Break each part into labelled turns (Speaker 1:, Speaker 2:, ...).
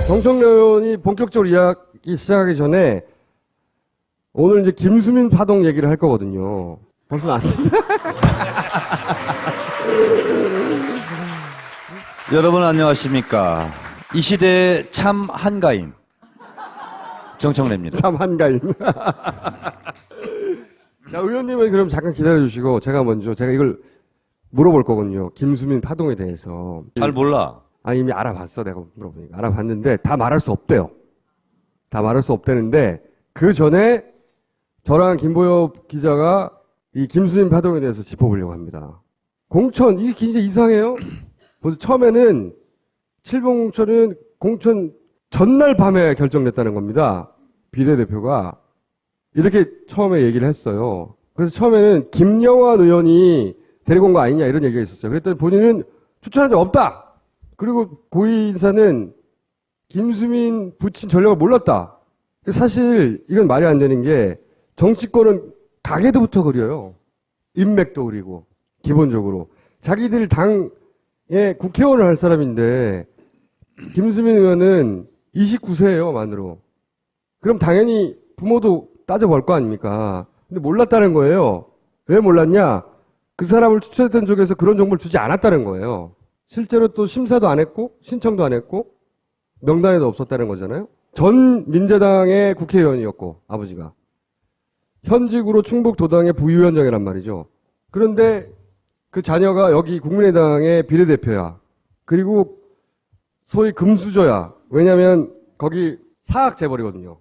Speaker 1: 정청래 의원이 본격적으로 이야기 시작하기 전에 오늘 이제 김수민 파동 얘기를 할 거거든요. 벌써 안
Speaker 2: 여러분 안녕하십니까. 이 시대의 참 한가인 정청래입니다.
Speaker 1: 참 한가인. 자, 의원님은 그럼 잠깐 기다려주시고 제가 이걸 물어볼 거거든요. 김수민 파동에 대해서.
Speaker 2: 잘 몰라.
Speaker 1: 아, 이미 알아봤어. 내가 물어보니까. 알아봤는데 다 말할 수 없대요. 다 말할 수 없대는데 그 전에 저랑 김보엽 기자가 이 김수민 파동에 대해서 짚어보려고 합니다. 공천, 이게 굉장히 이상해요. 처음에는 7번 공천은 공천 전날 밤에 결정됐다는 겁니다. 비례대표가. 이렇게 처음에 얘기를 했어요. 그래서 처음에는 김영환 의원이 데리고 온 거 아니냐 이런 얘기가 있었어요. 그랬더니 본인은 추천한 적 없다. 그리고 고위 인사는 김수민 붙인 전략을 몰랐다. 사실 이건 말이 안 되는 게 정치권은 가게도부터 그려요. 인맥도 그리고 기본적으로. 자기들 당에 국회의원을 할 사람인데 김수민 의원은 29세예요 만으로. 그럼 당연히 부모도 따져볼 거 아닙니까? 근데 몰랐다는 거예요. 왜 몰랐냐? 그 사람을 추천했던 쪽에서 그런 정보를 주지 않았다는 거예요. 실제로 또 심사도 안 했고 신청도 안 했고 명단에도 없었다는 거잖아요. 전 민주당의 국회의원이었고 아버지가 현직으로 충북도당의 부위원장이란 말이죠. 그런데 그 자녀가 여기 국민의당의 비례대표야. 그리고 소위 금수저야. 왜냐하면 거기 사학 재벌이거든요.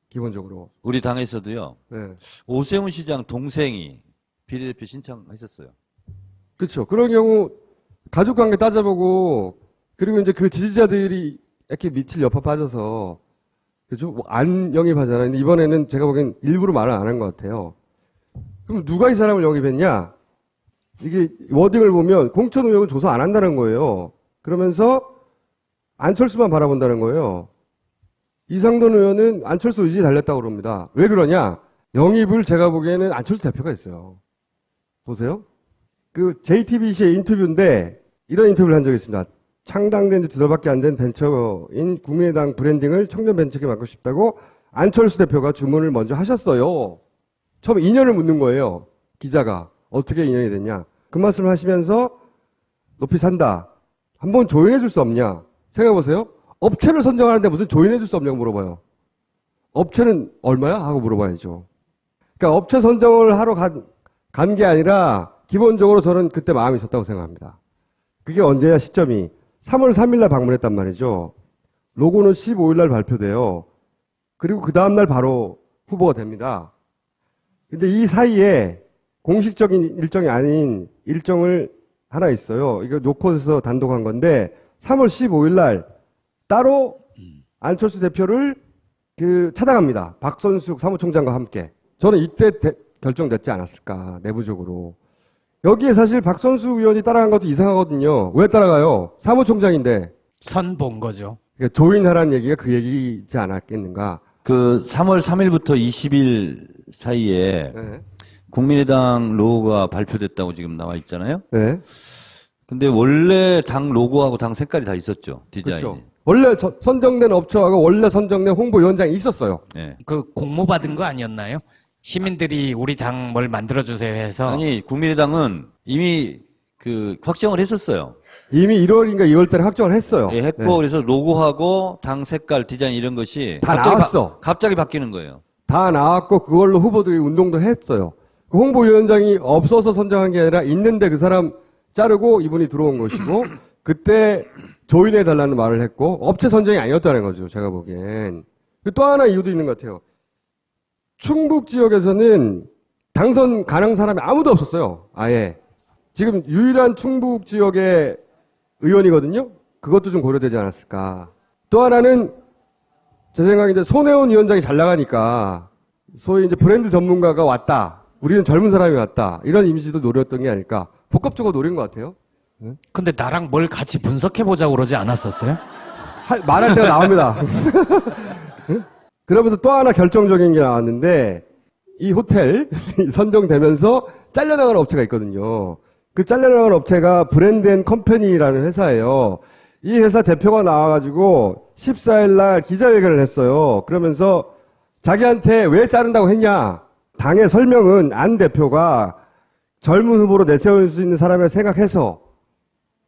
Speaker 1: 기본적으로.
Speaker 2: 우리 당에서도요.
Speaker 1: 네.
Speaker 2: 오세훈 시장 동생이 비례대표 신청했었어요.
Speaker 1: 그렇죠. 그런 경우 가족관계 따져보고 그리고 이제 그 지지자들이 이렇게 밑을 여파 빠져서 그죠? 뭐 안 영입하잖아요. 근데 이번에는 제가 보기엔 일부러 말을 안 한 것 같아요. 그럼 누가 이 사람을 영입했냐? 이게 워딩을 보면 공천 의혹은 조사 안 한다는 거예요. 그러면서 안철수만 바라본다는 거예요. 이상돈 의원은 안철수 의지에 달렸다고 그럽니다. 왜 그러냐? 영입을 제가 보기에는 안철수 대표가 있어요. 보세요. 그 JTBC의 인터뷰인데 이런 인터뷰를 한 적이 있습니다. 창당된 지 2달밖에 안 된 벤처인 국민의당 브랜딩을 청년 벤처에 맡고 싶다고 안철수 대표가 주문을 먼저 하셨어요. 처음에 인연을 묻는 거예요. 기자가. 어떻게 인연이 됐냐. 그 말씀을 하시면서 높이 산다. 한번 조인해 줄 수 없냐. 생각해보세요. 업체를 선정하는데 무슨 조인해 줄 수 없냐고 물어봐요. 업체는 얼마야? 하고 물어봐야죠. 그러니까 업체 선정을 하러 간 게 아니라 기본적으로 저는 그때 마음이 있었다고 생각합니다. 그게 언제야 시점이 3월 3일 날 방문했단 말이죠. 로고는 15일 날 발표돼요. 그리고 그 다음날 바로 후보가 됩니다. 근데 이 사이에 공식적인 일정이 아닌 일정을 하나 있어요. 이거 놓고서 단독한 건데 3월 15일 날 따로 안철수 대표를 차당합니다. 박선숙 사무총장과 함께. 저는 이때 결정됐지 않았을까 내부적으로. 여기에 사실 박선숙 의원이 따라간 것도 이상하거든요. 왜 따라가요? 사무총장인데.
Speaker 3: 선 본 거죠.
Speaker 1: 그러니까 조인하라는 얘기가 그 얘기지 않았겠는가.
Speaker 2: 그 3월 3일부터 20일 사이에
Speaker 1: 네.
Speaker 2: 국민의당 로고가 발표됐다고 지금 나와 있잖아요.
Speaker 1: 네.
Speaker 2: 근데 원래 당 로고하고 당 색깔이 다 있었죠. 디자인이.
Speaker 1: 그렇죠. 원래 선정된 업체하고 원래 선정된 홍보위원장이 있었어요.
Speaker 2: 네.
Speaker 3: 그 공모 받은 거 아니었나요? 시민들이 우리 당 뭘 만들어주세요 해서.
Speaker 2: 아니 국민의당은 이미 확정을 했었어요.
Speaker 1: 이미 1월인가 2월 달에 확정을 했어요.
Speaker 2: 예, 했고
Speaker 1: 네.
Speaker 2: 그래서 로고하고 당 색깔 디자인 이런 것이
Speaker 1: 다 나왔어.
Speaker 2: 갑자기 바뀌는 거예요.
Speaker 1: 다 나왔고 그걸로 후보들이 운동도 했어요. 그 홍보위원장이 없어서 선정한 게 아니라 있는데 그 사람 자르고 이분이 들어온 것이고 그때 조인해달라는 말을 했고 업체 선정이 아니었다는 거죠. 제가 보기엔. 또 하나 이유도 있는 것 같아요. 충북 지역에서는 당선 가능한 사람이 아무도 없었어요. 아예. 지금 유일한 충북 지역의 의원이거든요. 그것도 좀 고려되지 않았을까. 또 하나는 제 생각에 이제 손혜원 위원장이 잘 나가니까 소위 이제 브랜드 전문가가 왔다. 우리는 젊은 사람이 왔다. 이런 이미지도 노렸던 게 아닐까. 복합적으로 노린 것 같아요.
Speaker 3: 근데 나랑 뭘 같이 분석해보자고 그러지 않았었어요?
Speaker 1: 말할 때가 나옵니다. 그러면서 또 하나 결정적인 게 나왔는데 이 호텔 선정되면서 잘려나가는 업체가 있거든요. 그 잘려나가는 업체가 브랜드 앤 컴퍼니라는 회사예요. 이 회사 대표가 나와가지고 14일 날 기자회견을 했어요. 그러면서 자기한테 왜 자른다고 했냐. 당의 설명은 안 대표가 젊은 후보로 내세울 수 있는 사람을 생각해서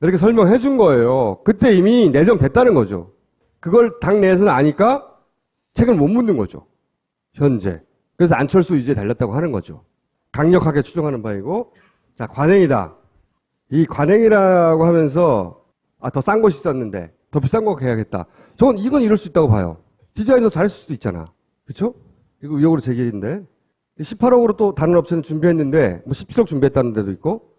Speaker 1: 이렇게 설명해 준 거예요. 그때 이미 내정됐다는 거죠. 그걸 당 내에서는 아니까 책을 못 묻는 거죠. 현재. 그래서 안철수 유지에 달렸다고 하는 거죠. 강력하게 추정하는 바이고. 자, 관행이다. 이 관행이라고 하면서 더 싼 곳이 있었는데 더 비싼 거 계약했다. 이건 이럴 수 있다고 봐요. 디자인도 잘했을 수도 있잖아. 그렇죠? 이거 의혹으로 제기인데 18억으로 또 다른 업체는 준비했는데 뭐 17억 준비했다는 데도 있고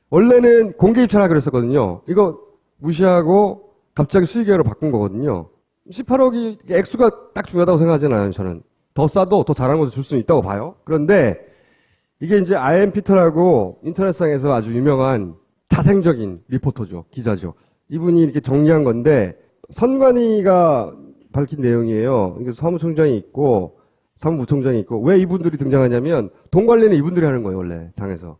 Speaker 1: 원래는 공개 입찰하기로 했었거든요. 이거 무시하고 갑자기 수익계약으로 바꾼 거거든요. 18억이 액수가 딱 중요하다고 생각하잖아요. 저는 더 싸도 더 잘하는 것도 줄 수는 있다고 봐요. 그런데 이게 이제 아이엠 피터라고 인터넷상에서 아주 유명한 자생적인 리포터죠. 기자죠. 이분이 이렇게 정리한 건데 선관위가 밝힌 내용이에요. 이게 사무총장이 있고 사무부총장이 있고 왜 이분들이 등장하냐면 돈 관리는 이분들이 하는 거예요. 원래 당에서.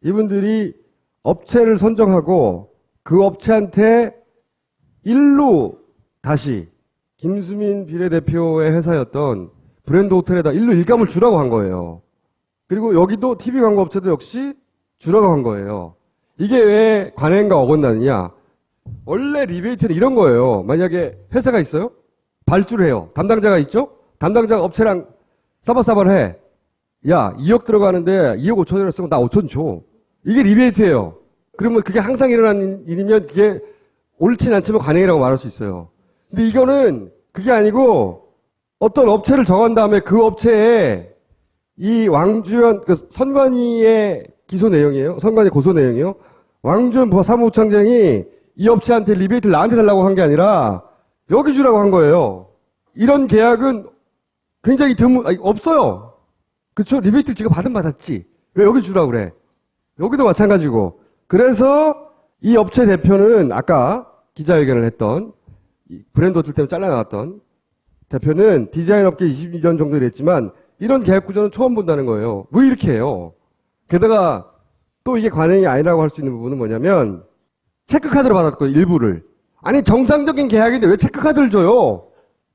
Speaker 1: 이분들이 업체를 선정하고 그 업체한테 일루 다시 김수민 비례대표의 회사였던 브랜드 호텔에다 일루 일감을 주라고 한 거예요. 그리고 여기도 TV 광고 업체도 역시 주라고 한 거예요. 이게 왜 관행과 어긋나느냐? 원래 리베이트는 이런 거예요. 만약에 회사가 있어요? 발주를 해요. 담당자가 있죠? 담당자가 업체랑 싸바싸바를 해. 야, 2억 들어가는데 2억 5천원을 쓰고 나 5천 줘. 이게 리베이트예요. 그러면 그게 항상 일어나는 일이면 그게 옳진 않지만 관행이라고 말할 수 있어요. 근데 이거는 그게 아니고 어떤 업체를 정한 다음에 그 업체에 이 왕주현 그 선관위의 기소 내용이에요. 선관위 고소 내용이에요. 왕주현 사무부총장이 이 업체한테 리베이트를 나한테 달라고 한 게 아니라 여기 주라고 한 거예요. 이런 계약은 굉장히 없어요. 그쵸? 리베이트를 지가 받았지. 왜 여기 주라고 그래? 여기도 마찬가지고. 그래서 이 업체 대표는 아까 기자회견을 했던 브랜드 호텔 때문에 잘라나갔던 대표는 디자인 업계 22년 정도 됐지만 이런 계약 구조는 처음 본다는 거예요. 왜 이렇게 해요? 게다가 또 이게 관행이 아니라고 할 수 있는 부분은 뭐냐면 체크카드를 받았고 일부를. 아니 정상적인 계약인데 왜 체크카드를 줘요?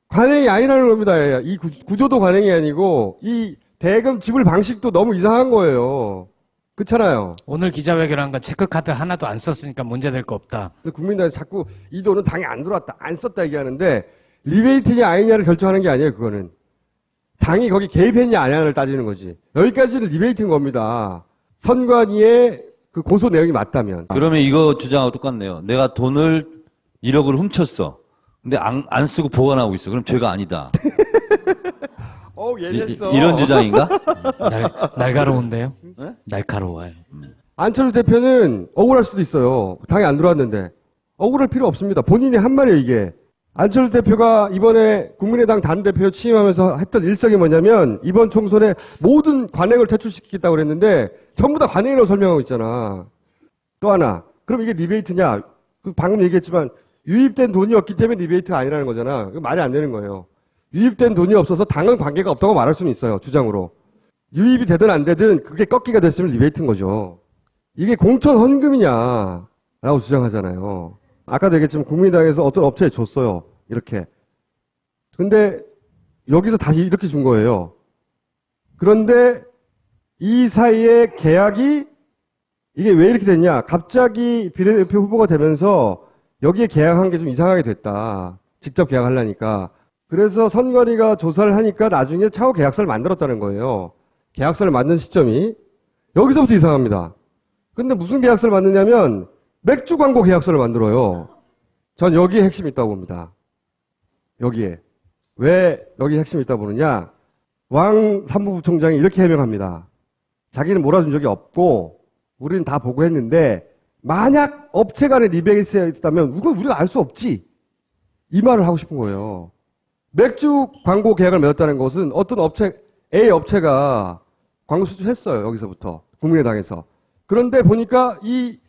Speaker 1: 관행이 아니라는 겁니다. 이 구조도 관행이 아니고 이 대금 지불 방식도 너무 이상한 거예요. 그렇잖아요.
Speaker 3: 오늘 기자회견한 건 체크카드 하나도 안 썼으니까 문제될 거 없다.
Speaker 1: 국민당이 자꾸 이 돈은 당에 안 들어왔다, 안 썼다 얘기하는데 리베이트냐 아니냐를 결정하는 게 아니에요. 그거는. 당이 거기 개입했냐 아니냐를 따지는 거지. 여기까지는 리베이트인 겁니다. 선관위의 그 고소 내용이 맞다면.
Speaker 2: 그러면 이거 주장하고 똑같네요. 내가 돈을 1억을 훔쳤어. 근데 안 쓰고 보관하고 있어. 그럼 죄가 아니다.
Speaker 1: 예리했어.
Speaker 2: 이런 주장인가?
Speaker 3: 날카로운데요?
Speaker 2: 네?
Speaker 3: 날카로워요.
Speaker 1: 안철수 대표는 억울할 수도 있어요. 당에 안 들어왔는데. 억울할 필요 없습니다. 본인이 한 말이에요, 이게. 안철수 대표가 이번에 국민의당 당대표 취임하면서 했던 일성이 뭐냐면 이번 총선에 모든 관행을 퇴출시키겠다고 그랬는데 전부 다 관행이라고 설명하고 있잖아. 또 하나. 그럼 이게 리베이트냐? 방금 얘기했지만 유입된 돈이 없기 때문에 리베이트가 아니라는 거잖아. 말이 안 되는 거예요. 유입된 돈이 없어서 당은 관계가 없다고 말할 수는 있어요. 주장으로. 유입이 되든 안 되든 그게 꺾기가 됐으면 리베이트인 거죠. 이게 공천 헌금이냐 라고 주장하잖아요. 아까도 얘기했지만 국민의당에서 어떤 업체에 줬어요. 이렇게. 근데 여기서 다시 이렇게 준 거예요. 그런데 이 사이에 계약이 이게 왜 이렇게 됐냐. 갑자기 비례대표 후보가 되면서 여기에 계약한 게 좀 이상하게 됐다. 직접 계약하려니까. 그래서 선관위가 조사를 하니까 나중에 차후 계약서를 만들었다는 거예요. 계약서를 만든 시점이 여기서부터 이상합니다. 근데 무슨 계약서를 만드냐면 맥주 광고 계약서를 만들어요. 전 여기에 핵심이 있다고 봅니다. 여기에. 왜 여기에 핵심이 있다고 보느냐. 왕 사무부총장이 이렇게 해명합니다. 자기는 몰아준 적이 없고 우리는 다 보고했는데 만약 업체 간에 리베이트가 있다면 우리가 알 수 없지. 이 말을 하고 싶은 거예요. 맥주 광고 계약을 맺었다는 것은 어떤 업체, A 업체가 광고 수주했어요. 여기서부터. 국민의당에서. 그런데 보니까 이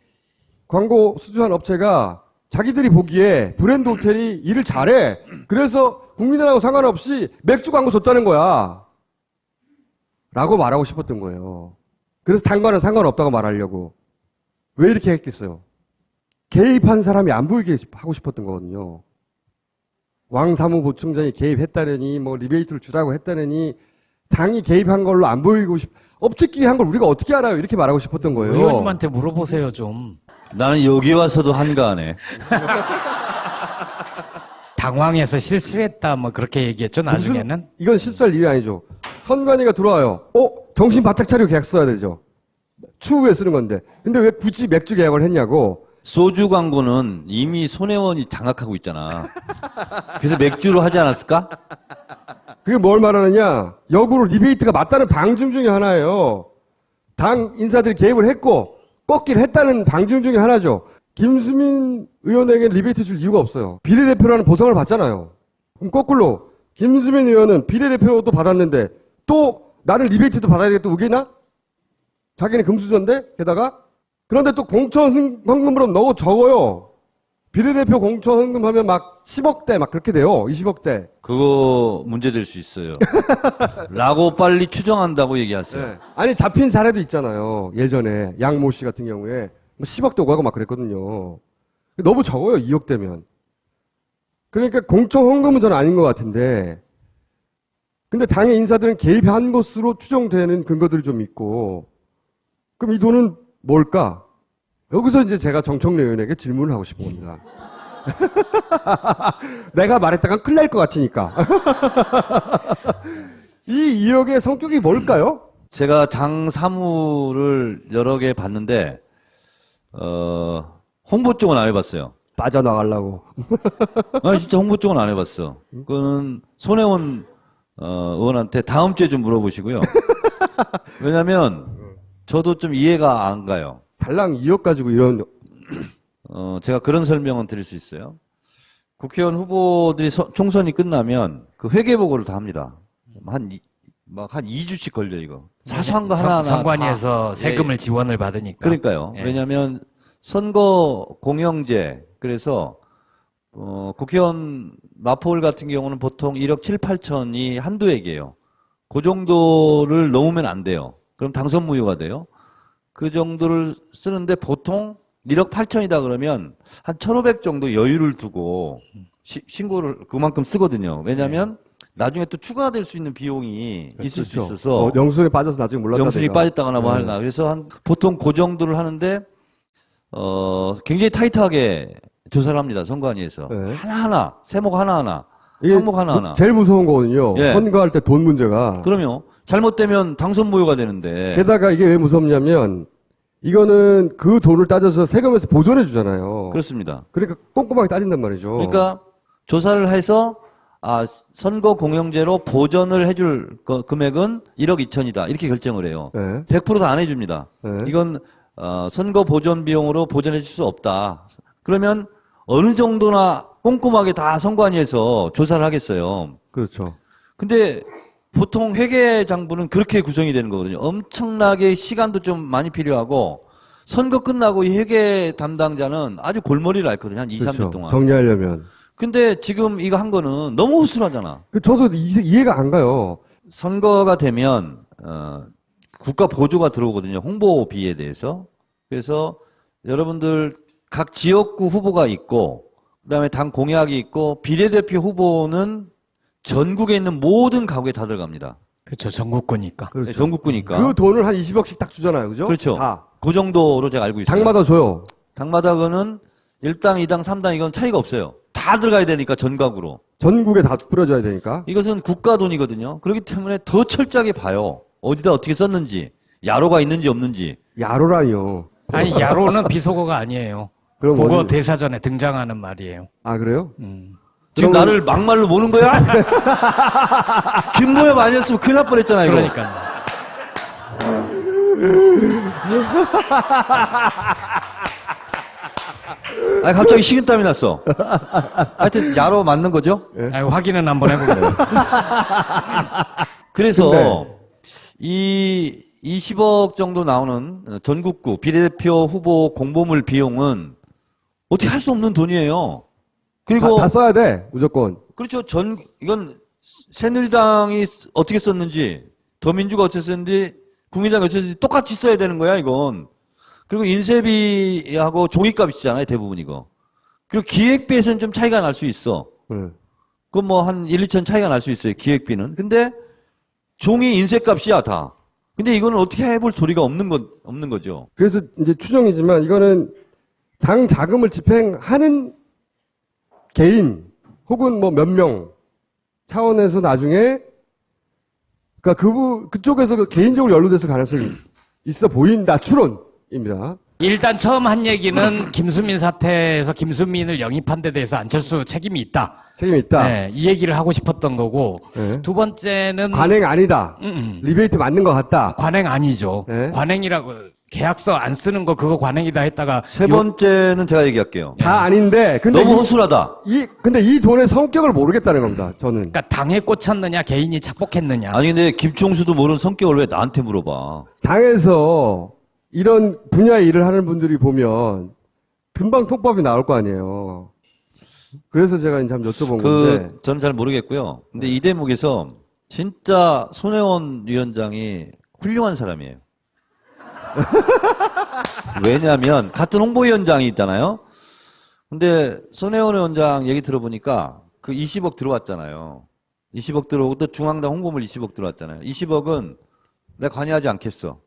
Speaker 1: 광고 수주한 업체가 자기들이 보기에 브랜드 호텔이 일을 잘해. 그래서 국민의당하고 상관없이 맥주 광고 줬다는 거야. 라고 말하고 싶었던 거예요. 그래서 당과는 상관없다고 말하려고. 왜 이렇게 했겠어요? 개입한 사람이 안 보이게 하고 싶었던 거거든요. 왕 사무부총장이 개입했다느니 뭐 리베이트를 주라고 했다느니 당이 개입한 걸로 안 보이고 업체끼리 한 걸 우리가 어떻게 알아요? 이렇게 말하고 싶었던 거예요.
Speaker 3: 의원님한테 물어보세요 좀.
Speaker 2: 나는 여기 와서도 한가하네.
Speaker 3: 당황해서 실수했다 뭐 그렇게 얘기했죠 나중에는.
Speaker 1: 이건 실수할 일이 아니죠. 선관위가 들어와요. 정신 바짝 차리고 계약 써야 되죠. 추후에 쓰는 건데. 근데 왜 굳이 맥주 계약을 했냐고.
Speaker 2: 소주 광고는 이미 손혜원이 장악하고 있잖아. 그래서 맥주로 하지 않았을까?
Speaker 1: 그게 뭘 말하느냐. 역으로 리베이트가 맞다는 방증 중에 하나예요. 당 인사들이 개입을 했고 꺾기를 했다는 방증 중에 하나죠. 김수민 의원에게 리베이트 줄 이유가 없어요. 비례대표라는 보상을 받잖아요. 그럼 거꾸로 김수민 의원은 비례대표도 받았는데 또 나는 리베이트도 받아야 되겠다 우기나? 자기는 금수저인데 게다가 그런데 또 공천 헌금으로 너무 적어요. 비례대표 공천 헌금하면 막 10억대 막 그렇게 돼요. 20억대.
Speaker 2: 그거 문제될 수 있어요. 라고 빨리 추정한다고 얘기하세요.
Speaker 1: 네. 아니 잡힌 사례도 있잖아요. 예전에 양모 씨 같은 경우에 뭐 10억대 오가고 막 그랬거든요. 너무 적어요. 2억대면. 그러니까 공천 헌금은 저는 아닌 것 같은데 근데 당의 인사들은 개입한 것으로 추정되는 근거들이 좀 있고 그럼 이 돈은 뭘까? 여기서 이제 제가 정청래 의원에게 질문을 하고 싶은 겁니다. 내가 말했다간 큰일 날 것 같으니까. 이 2억의 성격이 뭘까요?
Speaker 2: 제가 당 사무를 여러 개 봤는데, 홍보 쪽은 안 해봤어요.
Speaker 1: 빠져나가려고.
Speaker 2: 아니, 진짜 홍보 쪽은 안 해봤어. 그거는 손혜원, 의원한테 다음 주에 좀 물어보시고요. 왜냐면, 저도 좀 이해가 안 가요.
Speaker 1: 달랑 2억 가지고 이런.
Speaker 2: 제가 그런 설명은 드릴 수 있어요. 국회의원 후보들이 총선이 끝나면 그 회계보고를 다 합니다. 한 2주씩 걸려, 이거. 사소한 거 하나하나.
Speaker 3: 선관위에서
Speaker 2: 다.
Speaker 3: 세금을
Speaker 2: 예.
Speaker 3: 지원을 받으니까.
Speaker 2: 그러니까요.
Speaker 3: 예.
Speaker 2: 왜냐하면 선거 공영제, 그래서 국회의원 마포울 같은 경우는 보통 1억 7, 8천이 한도액이에요. 그 정도를 넘으면 안 돼요. 그럼 당선 무효가 돼요. 그 정도를 쓰는데 보통 1억 8천이다 그러면 한 1,500 정도 여유를 두고 신고를 그만큼 쓰거든요. 왜냐하면 나중에 또 추가될 수 있는 비용이 있을 수 있어서
Speaker 1: 영수증에 빠져서 나중에 몰랐다.
Speaker 2: 영수증이 빠졌다거나 뭐
Speaker 1: 네.
Speaker 2: 하나. 그래서 보통 그 정도를 하는데 굉장히 타이트하게 조사를 합니다. 선관위에서.
Speaker 1: 네.
Speaker 2: 하나하나, 세목 하나하나,
Speaker 1: 이게
Speaker 2: 항목 하나하나.
Speaker 1: 제일 무서운 거거든요.
Speaker 2: 예.
Speaker 1: 선거할 때 돈 문제가.
Speaker 2: 그럼요. 잘못되면 당선 무효가 되는데.
Speaker 1: 게다가 이게 왜 무섭냐면 이거는 그 돈을 따져서 세금에서 보전해 주잖아요.
Speaker 2: 그렇습니다.
Speaker 1: 그러니까 꼼꼼하게 따진단 말이죠.
Speaker 2: 그러니까 조사를 해서 선거 공영제로 보전을 해줄 금액은 1억 2천이다. 이렇게 결정을 해요.
Speaker 1: 네.
Speaker 2: 100% 다 안 해줍니다.
Speaker 1: 네.
Speaker 2: 이건 선거 보전 비용으로 보전해 줄 수 없다. 그러면 어느 정도나 꼼꼼하게 다 선관위에서 조사를 하겠어요.
Speaker 1: 그렇죠.
Speaker 2: 근데 보통 회계장부는 그렇게 구성이 되는 거거든요. 엄청나게 시간도 좀 많이 필요하고 선거 끝나고 이 회계 담당자는 아주 골머리를 앓거든요. 한 2,
Speaker 1: 그렇죠.
Speaker 2: 3년 동안.
Speaker 1: 정리하려면.
Speaker 2: 근데 지금 이거 한 거는 너무 허술하잖아.
Speaker 1: 저도 이해가 안 가요.
Speaker 2: 선거가 되면 국가 보조가 들어오거든요. 홍보비에 대해서. 그래서 여러분들 각 지역구 후보가 있고 그다음에 당 공약이 있고 비례대표 후보는 전국에 있는 모든 가구에 다 들어갑니다.
Speaker 3: 그렇죠. 전국구니까.
Speaker 1: 그렇죠.
Speaker 2: 전국구니까.
Speaker 1: 그 돈을 한 20억씩 딱 주잖아요. 그죠?
Speaker 2: 그렇죠.
Speaker 1: 다.
Speaker 2: 그 정도로 제가 알고 있어요.
Speaker 1: 당마다 줘요.
Speaker 2: 당마다 그거는 1당, 2당, 3당 이건 차이가 없어요. 다 들어가야 되니까 전각으로.
Speaker 1: 전국에 다 뿌려줘야 되니까.
Speaker 2: 이것은 국가 돈이거든요. 그렇기 때문에 더 철저하게 봐요. 어디다 어떻게 썼는지, 야로가 있는지 없는지.
Speaker 1: 야로라니요.
Speaker 3: 아니 야로는 비속어가 아니에요.
Speaker 1: 그럼
Speaker 3: 국어
Speaker 1: 어디-
Speaker 3: 대사전에 등장하는 말이에요.
Speaker 1: 아, 그래요?
Speaker 2: 지금
Speaker 1: 그러면-
Speaker 2: 나를 막말로 모는 거야? 김모엽 아니었으면 큰일 날 뻔했잖아, 이거.
Speaker 3: 그러니까요.
Speaker 2: 아니, 갑자기 식은땀이 났어. 하여튼, 야로 맞는 거죠?
Speaker 3: 아니, 확인은 한번 해보겠습니다.
Speaker 2: 그래서,
Speaker 1: 근데-
Speaker 2: 이 20억 정도 나오는 전국구 비례대표 후보 공보물 비용은 어떻게 할 수 없는 돈이에요. 그리고,
Speaker 1: 다 써야 돼. 무조건.
Speaker 2: 그렇죠. 이건 새누리당이 어떻게 썼는지, 더민주가 어떻게 썼는지, 국민당이 어떻게 썼는지 똑같이 써야 되는 거야, 이건. 그리고 인쇄비하고 종이값이잖아요, 대부분 이거. 그리고 기획비에서는 좀 차이가 날 수 있어.
Speaker 1: 네.
Speaker 2: 그건 뭐 한 1, 2천 차이가 날 수 있어요, 기획비는. 근데 종이 인쇄값이야, 다. 근데 이거는 어떻게 해볼 도리가 없는 거죠.
Speaker 1: 그래서 이제 추정이지만 이거는 당 자금을 집행하는 개인 혹은 뭐 몇 명 차원에서 나중에 그러니까 그쪽에서 개인적으로 연루됐을 가능성이 있어 보인다 추론입니다.
Speaker 3: 일단 처음 한 얘기는 김수민 사태에서 김수민을 영입한 데 대해서 안철수 책임이 있다.
Speaker 1: 책임이 있다.
Speaker 3: 네, 이 얘기를 하고 싶었던 거고
Speaker 1: 네.
Speaker 3: 두 번째는
Speaker 1: 관행 아니다. 리베이트 맞는 것 같다.
Speaker 3: 관행 아니죠.
Speaker 1: 네.
Speaker 3: 관행이라고 계약서 안 쓰는 거 그거 관행이다 했다가
Speaker 2: 세 번째는 제가 얘기할게요.
Speaker 1: 다 아닌데 근데
Speaker 2: 너무 허술하다.
Speaker 1: 근데 이 돈의 성격을 모르겠다는 겁니다. 저는.
Speaker 3: 그러니까 당에 꽂혔느냐 개인이 착복했느냐.
Speaker 2: 아니 근데 김총수도 모르는 성격을 왜 나한테 물어봐?
Speaker 1: 당에서 이런 분야의 일을 하는 분들이 보면 금방 통법이 나올 거 아니에요. 그래서 제가 이제 한번 여쭤본 건데.
Speaker 2: 저는 잘 모르겠고요. 근데 이 대목에서 진짜 손혜원 위원장이 훌륭한 사람이에요. 왜냐하면 같은 홍보위원장이 있잖아요. 근데 손혜원 위원장 얘기 들어보니까 그 20억 들어왔잖아요. 20억 들어오고 또 중앙당 홍보물 20억 들어왔잖아요. 20억은 내가 관여하지 않겠어.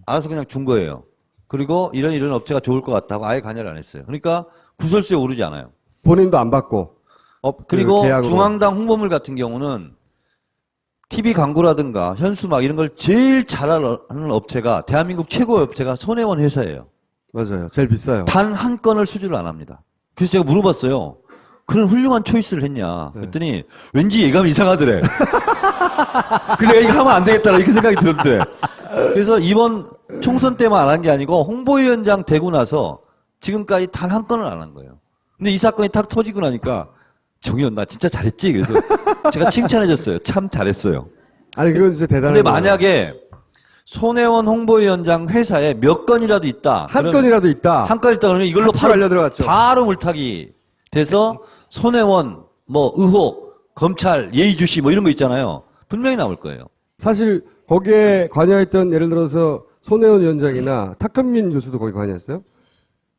Speaker 2: 알아서 그냥 준 거예요. 그리고 이런 업체가 좋을 것 같다고 아예 관여를 안 했어요. 그러니까 구설수에 오르지 않아요.
Speaker 1: 본인도 안 받고.
Speaker 2: 그리고
Speaker 1: 계약으로.
Speaker 2: 중앙당 홍보물 같은 경우는 TV 광고라든가 현수막 이런 걸 제일 잘하는 업체가 대한민국 최고의 업체가 손혜원 회사예요.
Speaker 1: 맞아요. 제일 비싸요.
Speaker 2: 단 한 건을 수주를 안 합니다. 그래서 제가 물어봤어요. 그런 훌륭한 초이스를 했냐. 그랬더니 왠지 예감이 이상하더래. 그래서 내가 이거 하면 안 되겠다 이렇게 생각이 들었대. 그래서 이번 총선 때만 안 한 게 아니고 홍보위원장 되고 나서 지금까지 단 한 건을 안 한 거예요. 근데 이 사건이 탁 터지고 나니까 정의원 나 진짜 잘했지. 그래서 제가 칭찬해줬어요. 참 잘했어요.
Speaker 1: 아니 그건 진짜 대단한
Speaker 2: 근데
Speaker 1: 거예요.
Speaker 2: 만약에 손혜원 홍보위원장 회사에 몇 건이라도 있다.
Speaker 1: 한 건이라도 있다.
Speaker 2: 한 건 있다 그러면 이걸로
Speaker 1: 같이 알려 들어갔죠.
Speaker 2: 바로 물타기 돼서 손혜원 뭐 의혹 검찰 예의주시 뭐 이런 거 있잖아요. 분명히 나올 거예요.
Speaker 1: 사실 거기에 관여했던 예를 들어서 손혜원 위원장이나 탁현민 교수도 거기 관여했어요.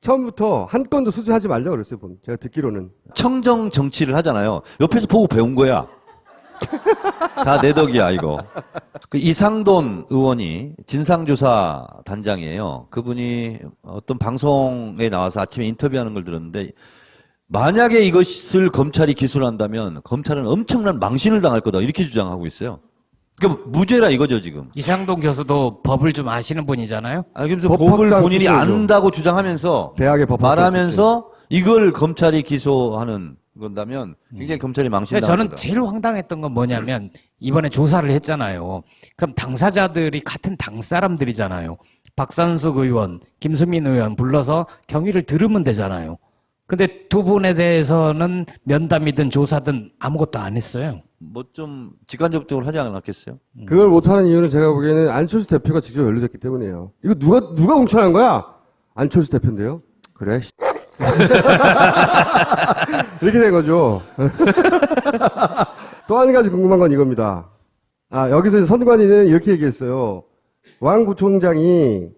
Speaker 1: 처음부터 한 건도 수주하지 말자 그랬어요. 제가 듣기로는.
Speaker 2: 청정 정치를 하잖아요. 옆에서 보고 배운 거야. 다 내 덕이야 이거. 그 이상돈 의원이 진상조사 단장이에요. 그분이 어떤 방송에 나와서 아침에 인터뷰하는 걸 들었는데 만약에 이것을 검찰이 기소를 한다면 검찰은 엄청난 망신을 당할 거다 이렇게 주장하고 있어요. 그러니까 무죄라 이거죠 지금.
Speaker 3: 이상동 교수도 법을 좀 아시는 분이잖아요.
Speaker 2: 그래서
Speaker 1: 법학자
Speaker 2: 법을 본인이
Speaker 1: 출신이죠.
Speaker 2: 안다고 주장하면서
Speaker 1: 대학의 법학자
Speaker 2: 말하면서 이걸 검찰이 기소하는 건다면 굉장히 검찰이 망신당할
Speaker 3: 저는
Speaker 2: 거다.
Speaker 3: 제일 황당했던 건 뭐냐면 이번에 조사를 했잖아요. 그럼 당사자들이 같은 당 사람들이잖아요. 박선숙 의원, 김수민 의원 불러서 경위를 들으면 되잖아요. 근데 두 분에 대해서는 면담이든 조사든 아무것도 안 했어요.
Speaker 2: 뭐 좀 직간접적으로 하지 않았겠어요?
Speaker 1: 그걸 못하는 이유는 제가 보기에는 안철수 대표가 직접 연루됐기 때문이에요. 이거 누가 공천한 거야? 안철수 대표인데요. 그래. 이렇게 된 거죠. 또 한 가지 궁금한 건 이겁니다. 여기서 선관위는 이렇게 얘기했어요. 왕 부총장이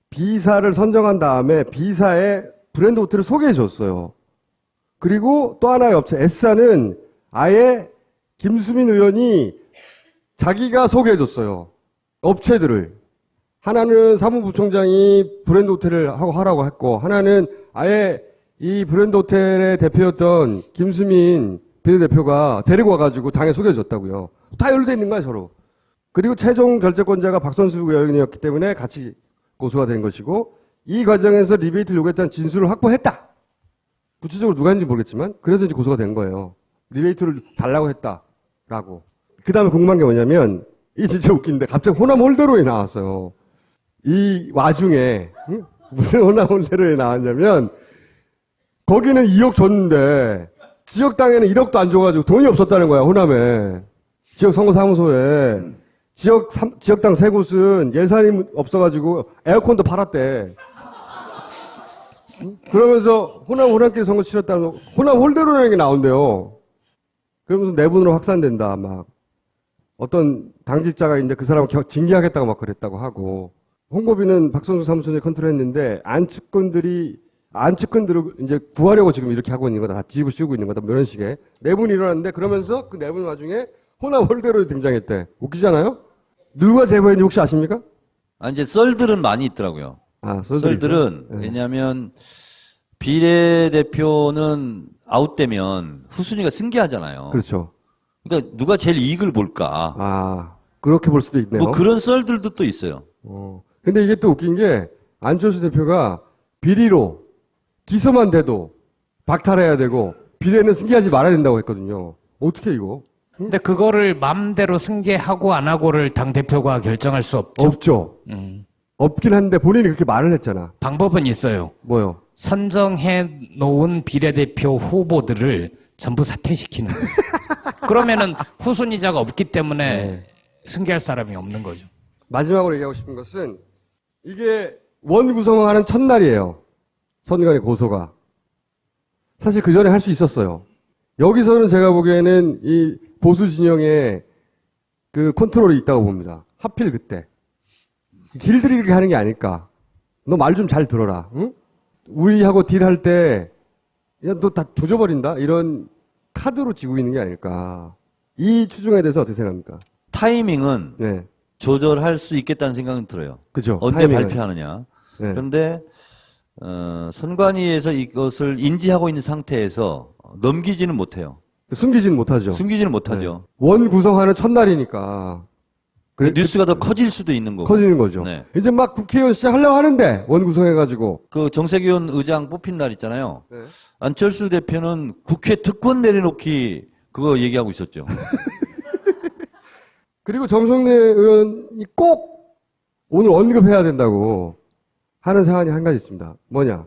Speaker 1: 비사를 선정한 다음에 비사에 브랜드 호텔을 소개해 줬어요. 그리고 또 하나의 업체 S사는 아예 김수민 의원이 자기가 소개해 줬어요. 업체들을. 하나는 사무부총장이 브랜드 호텔을 하라고 했고, 하나는 아예 이 브랜드 호텔의 대표였던 김수민 비례대표가 데리고 와가지고 당에 소개해 줬다고요. 다 연루돼 있는 거야, 서로. 그리고 최종 결재권자가 박선수 의원이었기 때문에 같이 고소가 된 것이고, 이 과정에서 리베이트를 요구했다는 진술을 확보했다. 구체적으로 누가 했는지 모르겠지만, 그래서 이제 고소가 된 거예요. 리베이트를 달라고 했다라고. 그 다음에 궁금한 게 뭐냐면, 이 진짜 웃긴데, 갑자기 호남 홀대로에 나왔어요. 이 와중에, 무슨 호남 홀대로에 나왔냐면, 거기는 2억 줬는데, 지역당에는 1억도 안 줘가지고 돈이 없었다는 거야, 호남에. 지역선거사무소에. 지역당 세 곳은 예산이 없어가지고 에어컨도 팔았대. 그러면서 호남끼리 선거 치렀다는 호남 홀대로라는 게 나온대요. 그러면서 내분으로 확산된다. 막 어떤 당직자가 이제 그 사람을 징계하겠다고 막 그랬다고 하고 홍보비는 박선수 사무총장이 컨트롤했는데 안측근들을 이제 구하려고 지금 이렇게 하고 있는 거다. 다 뒤집어 씌우고 있는 거다. 뭐 이런 식의 내분이 일어났는데 그러면서 그 내분 와중에 호남홀대로 등장했대. 웃기잖아요? 누가 제보했는지 혹시 아십니까?
Speaker 2: 이제 썰들은 많이 있더라고요. 썰들은
Speaker 1: 네.
Speaker 2: 왜냐하면 비례대표는 아웃되면 후순위가 승계하잖아요.
Speaker 1: 그렇죠.
Speaker 2: 그러니까 누가 제일 이익을 볼까?
Speaker 1: 아, 그렇게 볼 수도 있네요.
Speaker 2: 뭐 그런 썰들도 또 있어요.
Speaker 1: 근데 이게 또 웃긴 게 안철수 대표가 비리로 기소만 돼도 박탈해야 되고 비례는 승계하지 말아야 된다고 했거든요. 어떻게 이거?
Speaker 3: 근데 그거를 마음대로 승계하고 안 하고를 당대표가 결정할 수 없죠.
Speaker 1: 없죠. 없긴 한데 본인이 그렇게 말을 했잖아.
Speaker 3: 방법은 있어요.
Speaker 1: 뭐요?
Speaker 3: 선정해 놓은 비례대표 후보들을 전부 사퇴시키는 거예요. 그러면은 후순위자가 없기 때문에 승계할 사람이 없는 거죠.
Speaker 1: 마지막으로 얘기하고 싶은 것은 이게 원 구성하는 첫날이에요. 선관위 고소가. 사실 그 전에 할 수 있었어요. 여기서는 제가 보기에는 이 보수 진영에 그 컨트롤이 있다고 봅니다. 하필 그때. 길들이 이렇게 하는 게 아닐까. 너 말 좀 잘 들어라. 응? 우리하고 딜할 때, 야, 너 다 조져버린다? 이런 카드로 지고 있는 게 아닐까. 이 추정에 대해서 어떻게 생각합니까?
Speaker 2: 타이밍은
Speaker 1: 네.
Speaker 2: 조절할 수 있겠다는 생각은 들어요.
Speaker 1: 그죠.
Speaker 2: 언제
Speaker 1: 타이밍은.
Speaker 2: 발표하느냐.
Speaker 1: 네.
Speaker 2: 그런데 선관위에서 이것을 인지하고 있는 상태에서 넘기지는 못해요.
Speaker 1: 숨기지는 못하죠.
Speaker 2: 숨기지는 못하죠.
Speaker 1: 네. 원 구성하는 첫날이니까. 그래,
Speaker 2: 뉴스가 더 커질 수도 있는 거고.
Speaker 1: 커지는 거죠.
Speaker 2: 네.
Speaker 1: 이제 막 국회의원 시작하려고 하는데, 원 구성해가지고.
Speaker 2: 그 정세균 의장 뽑힌 날 있잖아요.
Speaker 1: 네.
Speaker 2: 안철수 대표는 국회 특권 내려놓기 그거 얘기하고 있었죠.
Speaker 1: 그리고 정성래 의원이 꼭 오늘 언급해야 된다고 하는 사안이 한 가지 있습니다. 뭐냐.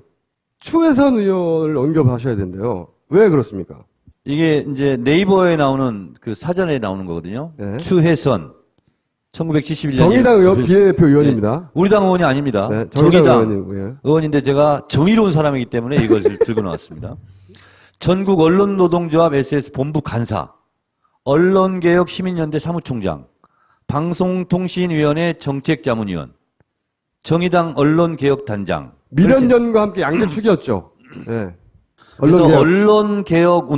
Speaker 1: 추혜선 의원을 언급하셔야 된대요. 왜 그렇습니까?
Speaker 2: 이게 이제 네이버에 나오는 그 사전에 나오는 거거든요.
Speaker 1: 네.
Speaker 2: 추혜선. 1971년.
Speaker 1: 정의당 의원, 비례대표 의원입니다.
Speaker 2: 우리 당 의원이 아닙니다.
Speaker 1: 네,
Speaker 2: 정의당
Speaker 1: 의원이고요.
Speaker 2: 의원인데 제가 정의로운 사람이기 때문에 이것을 들고 나왔습니다. 전국 언론노동조합 SS 본부 간사, 언론개혁 시민연대 사무총장, 방송통신위원회 정책자문위원, 정의당 언론개혁단장.
Speaker 1: 민원연과 함께 양대축이었죠. 네.
Speaker 2: 그래서
Speaker 1: 언론개혁.
Speaker 2: 언론개혁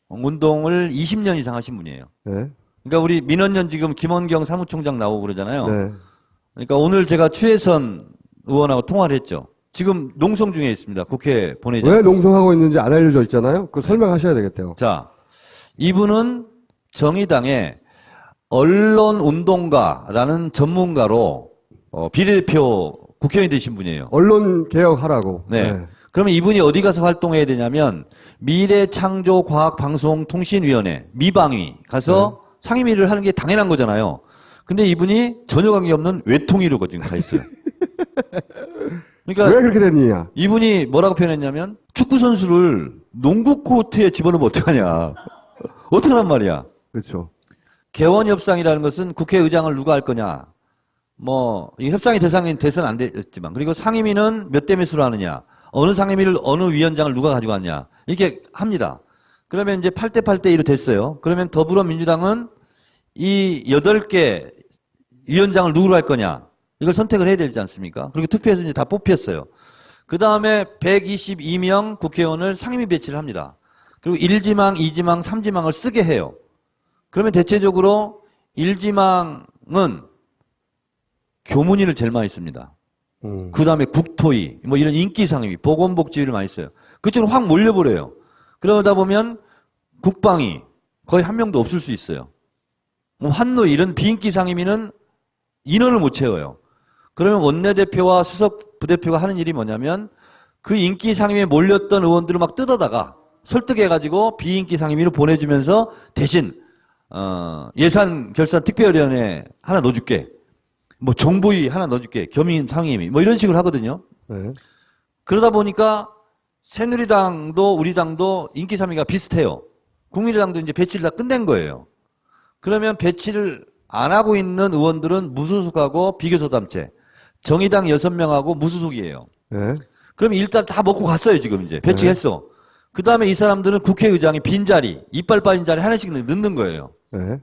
Speaker 2: 운동을 20년 이상 하신 분이에요.
Speaker 1: 네.
Speaker 2: 그러니까 우리 민원연 지금 김원경 사무총장 나오고 그러잖아요.
Speaker 1: 네.
Speaker 2: 그러니까 오늘 제가 추혜선 의원하고 통화를 했죠. 지금 농성 중에 있습니다. 국회 보내죠.
Speaker 1: 왜 농성하고 있는지 안 알려져 있잖아요. 그거 설명하셔야 되겠대요.
Speaker 2: 자, 이분은 정의당의 언론운동가라는 전문가로 비례대표 국회의원이 되신 분이에요.
Speaker 1: 언론 개혁하라고.
Speaker 2: 네. 그러면 이분이 어디 가서 활동해야 되냐면 미래창조과학방송통신위원회 미방위 가서 상임위를 하는 게 당연한 거잖아요. 근데 이분이 전혀 관계없는 외통위로 지금 가 있어요. 그러니까
Speaker 1: 왜 그렇게 됐느냐?
Speaker 2: 이분이 뭐라고 표현했냐면 축구 선수를 농구 코트에 집어넣으면 어떡하냐. 어떡하란 말이야.
Speaker 1: 그렇죠.
Speaker 2: 개원 협상이라는 것은 국회의장을 누가 할 거냐. 뭐, 이 협상의 대상인 돼서는 안 됐지만, 그리고 상임위는 몇 대 몇으로 하느냐. 어느 상임위를, 어느 위원장을 누가 가지고 왔냐. 이렇게 합니다. 그러면 이제 8대 8대 1로 됐어요. 그러면 더불어민주당은 이 8개 위원장을 누구로 할 거냐. 이걸 선택을 해야 되지 않습니까? 그리고 투표해서 이제 다 뽑혔어요. 그 다음에 122명 국회의원을 상임위 배치를 합니다. 그리고 1지망, 2지망, 3지망을 쓰게 해요. 그러면 대체적으로 1지망은 교문위를 제일 많이 씁니다. 그 다음에 국토위, 뭐 이런 인기 상임위, 보건복지위를 많이 써요. 그쪽으로 확 몰려버려요. 그러다 보면 국방위 거의 한 명도 없을 수 있어요. 뭐 환노 이런 비인기 상임위는 인원을 못 채워요. 그러면 원내대표와 수석 부대표가 하는 일이 뭐냐면 그 인기 상임위에 몰렸던 의원들을 막 뜯어다가 설득해가지고 비인기 상임위로 보내주면서 대신 예산 결산 특별위원회 하나 넣어줄게. 뭐 정보위 하나 넣어줄게. 겸임 상임위 뭐 이런 식으로 하거든요.
Speaker 1: 네.
Speaker 2: 그러다 보니까 새누리당도 우리 당도 인기 상임위가 비슷해요. 국민의당도 이제 배치를 다 끝낸 거예요. 그러면 배치를 안 하고 있는 의원들은 무소속하고 비교소담체. 정의당 6명하고 무소속이에요.
Speaker 1: 네.
Speaker 2: 그럼 일단 다 먹고 갔어요, 지금 이제. 배치했어. 그 다음에 이 사람들은 국회의장이 빈자리, 이빨 빠진 자리 하나씩 넣는 거예요.
Speaker 1: 네.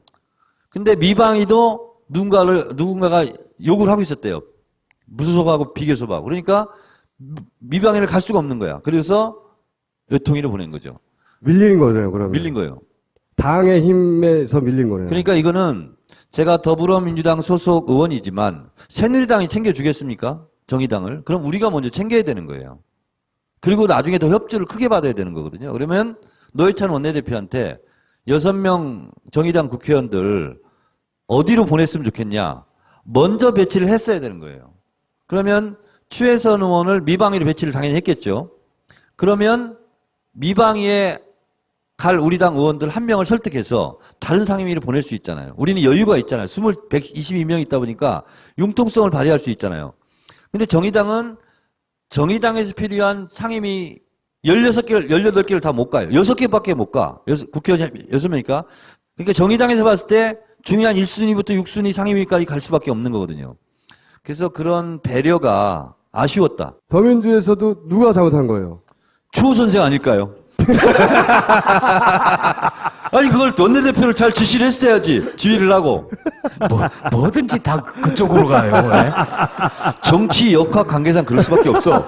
Speaker 2: 근데 미방위도 누군가가 욕을 하고 있었대요. 무소속하고 비교섭하고. 그러니까 미방위를 갈 수가 없는 거야. 그래서 외통위를 보낸 거죠.
Speaker 1: 밀리는 거네요, 그러면.
Speaker 2: 밀린 거예요.
Speaker 1: 당의 힘에서 밀린 거네요.
Speaker 2: 그러니까 이거는 제가 더불어민주당 소속 의원이지만 새누리당이 챙겨주겠습니까? 정의당을. 그럼 우리가 먼저 챙겨야 되는 거예요. 그리고 나중에 더 협조를 크게 받아야 되는 거거든요. 그러면 노회찬 원내대표한테 6명 정의당 국회의원들 어디로 보냈으면 좋겠냐. 먼저 배치를 했어야 되는 거예요. 그러면 추혜선 의원을 미방위로 배치를 당연히 했겠죠. 그러면 미방위에 갈 우리 당 의원들 한 명을 설득해서 다른 상임위를 보낼 수 있잖아요. 우리는 여유가 있잖아요. 122명 있다 보니까 융통성을 발휘할 수 있잖아요. 근데 정의당은 정의당에서 필요한 상임위 16개를, 18개를 다 못 가요. 6개밖에 못 가. 국회의원이 6명이니까. 그러니까 정의당에서 봤을 때 중요한 1순위부터 6순위 상임위까지 갈 수밖에 없는 거거든요. 그래서 그런 배려가 아쉬웠다.
Speaker 1: 더민주에서도 누가 잘못한 거예요?
Speaker 2: 추호 선생 아닐까요? 아니 그걸 원내대표를 잘 지시를 했어야지. 지휘를 하고.
Speaker 3: 뭐든지 다 그쪽으로 가요. 왜?
Speaker 2: 정치 역학 관계상 그럴 수밖에 없어.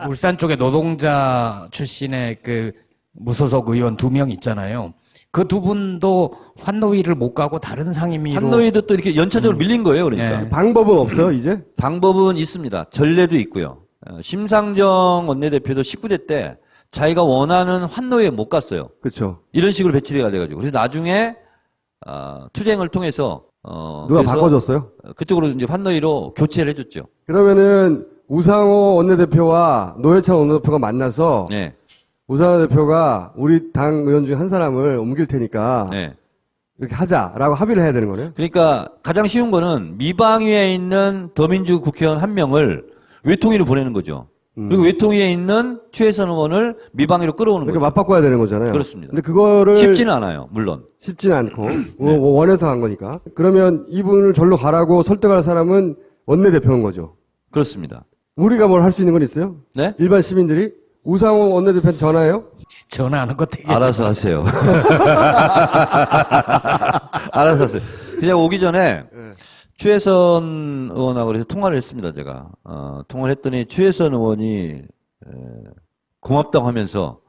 Speaker 3: 울산 쪽에 노동자 출신의 그 무소속 의원 2명 있잖아요. 그 두 분도 환노위를 못 가고 다른 상임위로.
Speaker 2: 한노위도 또 이렇게 연차적으로 밀린 거예요. 그러니까.
Speaker 3: 예.
Speaker 1: 방법은 없어요, 이제?
Speaker 2: 방법은 있습니다. 전례도 있고요. 심상정 원내대표도 19대 때 자기가 원하는 환노위에 못 갔어요.
Speaker 1: 그렇죠.
Speaker 2: 이런 식으로 배치가 돼가지고. 그래서 나중에 투쟁을 통해서
Speaker 1: 누가
Speaker 2: 그래서
Speaker 1: 바꿔줬어요?
Speaker 2: 그쪽으로 이제 환노위로 교체를 해줬죠.
Speaker 1: 그러면은 우상호 원내대표와 노회찬 원내대표가 만나서
Speaker 2: 네,
Speaker 1: 우상호 대표가 우리 당 의원 중에 한 사람을 옮길 테니까
Speaker 2: 네.
Speaker 1: 이렇게 하자라고 합의를 해야 되는 거네요.
Speaker 2: 그러니까 가장 쉬운 거는 미방위에 있는 더민주 국회의원 한 명을 외통위로 보내는 거죠. 그리고 외통위에 있는 추혜선 의원을 미방위로 끌어오는
Speaker 1: 그러니까
Speaker 2: 거죠.
Speaker 1: 맞바꿔야 되는 거잖아요.
Speaker 2: 그렇습니다.
Speaker 1: 근데 그거를
Speaker 2: 쉽지는 않아요. 물론.
Speaker 1: 쉽지는 않고 원해서 한 거니까. 그러면 이분을 절로 가라고 설득할 사람은 원내대표인 거죠.
Speaker 2: 그렇습니다.
Speaker 1: 우리가 뭘 할 수 있는 건 있어요?
Speaker 2: 네?
Speaker 1: 일반 시민들이 우상호 원내대표한테 전화해요?
Speaker 3: 전화하는 거 되게.
Speaker 2: 알아서 하세요. 알아서 하세요. 그냥 오기 전에 추혜선 의원하고 그래서 통화를 했습니다, 제가. 통화를 했더니 추혜선 의원이 고맙다고 하면서